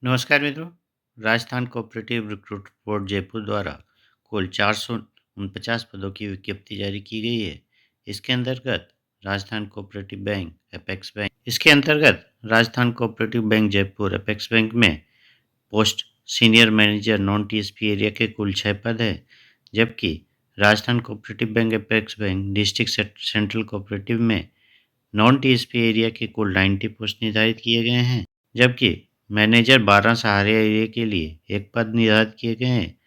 नमस्कार मित्रों। Rajasthan cooperative recruit board Jaipur द्वारा कुल 449 पदों की विज्ञप्ति जारी की गई है। इसके अंतर्गत Rajasthan cooperative bank Jaipur apex bank में post senior manager non TSP area के कुल 6 पद हैं, जबकि Rajasthan cooperative bank apex bank district central cooperative में नॉन टीएसपी एरिया के कुल 90 पोस्ट निर्धारित किए गए हैं, जबकि मैनेजर 12 सहारे एरिया के लिए एक पद निर्धारित किए गए हैं।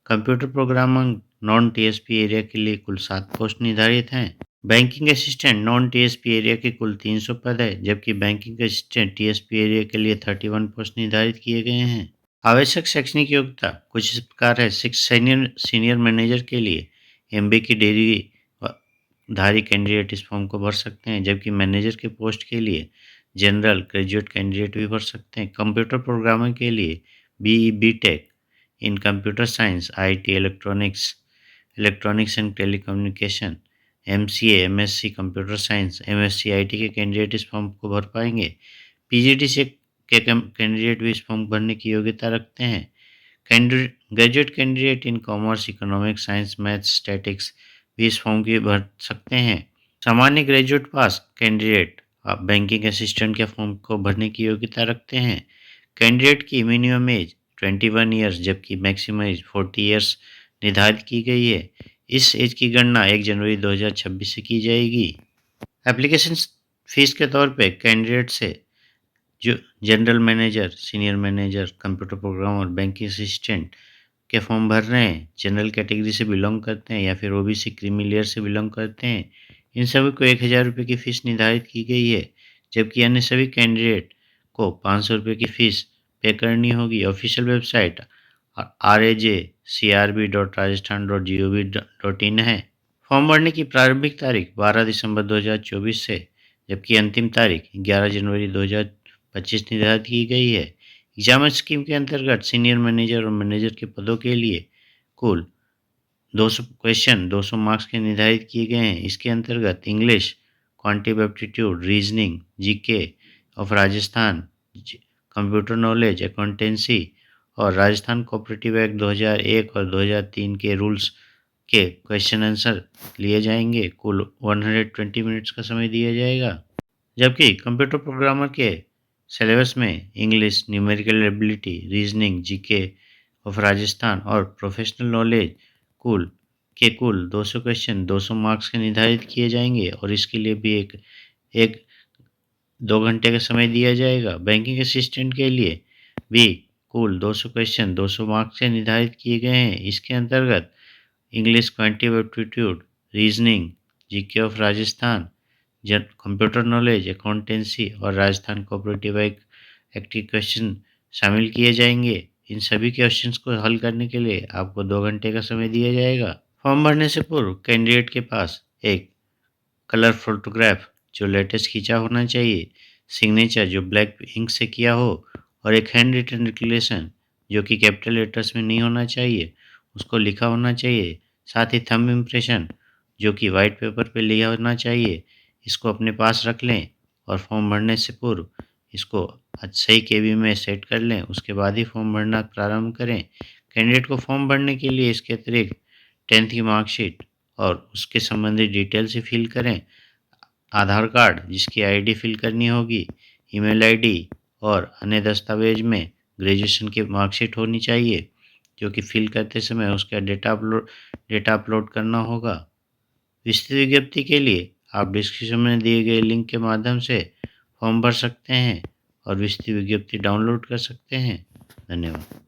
Computer programmer non TSP area के लिए कुल 7 पोस्ट निर्धारित हैं। Banking assistant non TSP area के कुल 300 पद है, जबकि बैंकिंग असिस्टेंट टीएसपी एरिया के लिए 31 पोस्ट निर्धारित किए गए हैं। आवश्यक शैक्षणिक योग्यता कुछ इस प्रकार है। सीनियर मैनेजर के लिए एमबीए की डिग्री धारी कैंडिडेट इस फॉर्म को भर सकते हैं, जबकि मैनेजर के पोस्ट के लिए जनरल ग्रेजुएट कैंडिडेट भी भर सकते हैं। कंप्यूटर प्रोग्रामर के लिए BE BTech in computer science, IT, electronics and telecommunication, MCA, MSc computer science, MSc IT के कैंडिडेट इस फॉर्म को भर पाएंगे। पीजीडीसी के कैंडिडेट भी इस फॉर्म भरने की योग्यता रखते हैं। Graduate candidate in commerce, economics, science, maths, statics भी इस फॉर्म की भर सकते हैं। सामान्य ग्रेजुएट पास कैंडिडेट बैंकिंग असिस्टेंट के फॉर्म को भरने की योग्यता रखते हैं। कैंडिडेट की मिनिमम एज 21 ईयर्स जबकि मैक्सिमम एज 40 ईयर्स निर्धारित की गई है। इस एज की गणना 1 जनवरी 2026 से की जाएगी। एप्लीकेशन फीस के तौर पे कैंडिडेट से जो general manager, senior manager, computer programmer, banking assistant के फॉर्म भर रहे हैं, जनरल कैटेगरी से बिलोंग करते हैं या फिर ओबीसी क्रीमी लेयर से बिलोंग करते हैं, इन सभी को 1000 रुपये की फ़ीस निर्धारित की गई है, जबकि अन्य सभी कैंडिडेट को 500 रुपये की फ़ीस पे करनी होगी। ऑफिशियल वेबसाइट rajcrb.rajasthan.gov.in है। फॉर्म भरने की प्रारंभिक तारीख 12 दिसंबर 2024 से, जबकि अंतिम तारीख 11 जनवरी 2025 निर्धारित की गई है। एग्जाम स्कीम के अंतर्गत सीनियर मैनेजर और मैनेजर के पदों के लिए कुल 200 क्वेश्चन 200 मार्क्स के निर्धारित किए गए हैं। इसके अंतर्गत English, quantitative aptitude, reasoning, GK of Rajasthan, computer knowledge, accountancy और राजस्थान कोऑपरेटिव एक्ट 2001 और 2003 के रूल्स के क्वेश्चन आंसर लिए जाएंगे। कुल 120 मिनट्स का समय दिया जाएगा, जबकि कंप्यूटर प्रोग्रामर के सिलेबस में English, numerical ability, reasoning, GK of Rajasthan और प्रोफेशनल नॉलेज कुल 200 क्वेश्चन 200 मार्क्स के निर्धारित किए जाएंगे और इसके लिए भी एक 2 घंटे का समय दिया जाएगा। बैंकिंग असिस्टेंट के लिए भी कुल 200 क्वेश्चन 200 मार्क्स से निर्धारित किए गए हैं। इसके अंतर्गत English, quantitative aptitude, reasoning, GK of Rajasthan, computer knowledge, accountancy और राजस्थान कोऑपरेटिव एक्ट के क्वेश्चन शामिल किए जाएंगे। इन सभी क्वेश्चंस को हल करने के लिए आपको 2 घंटे का समय दिया जाएगा। फॉर्म भरने से पूर्व कैंडिडेट के पास एक कलर फोटोग्राफ जो लेटेस्ट खींचा होना चाहिए, सिग्नेचर जो ब्लैक इंक से किया हो और एक हैंड रिटन डिक्लेरेशन जो कि कैपिटल लेटर्स में नहीं होना चाहिए, उसको लिखा होना चाहिए। साथ ही थंब इम्प्रेशन जो कि वाइट पेपर पे लिया होना चाहिए, इसको अपने पास रख लें और फॉर्म भरने से पूर्व इसको सही केबी में सेट कर लें। उसके बाद ही फॉर्म भरना प्रारंभ करें। कैंडिडेट को फॉर्म भरने के लिए इसके अतिरिक्त 10th की मार्कशीट और उसके संबंधित डिटेल से फिल करें। आधार कार्ड जिसकी आईडी फिल करनी होगी, ईमेल आईडी और अन्य दस्तावेज में ग्रेजुएशन की मार्कशीट होनी चाहिए, जो कि फिल करते समय उसका डेटा अपलोड करना होगा। विस्तृत विज्ञप्ति के लिए आप डिस्क्रिप्शन में दिए गए लिंक के माध्यम से फॉर्म भर सकते हैं और विस्तृत विज्ञप्ति डाउनलोड कर सकते हैं। धन्यवाद।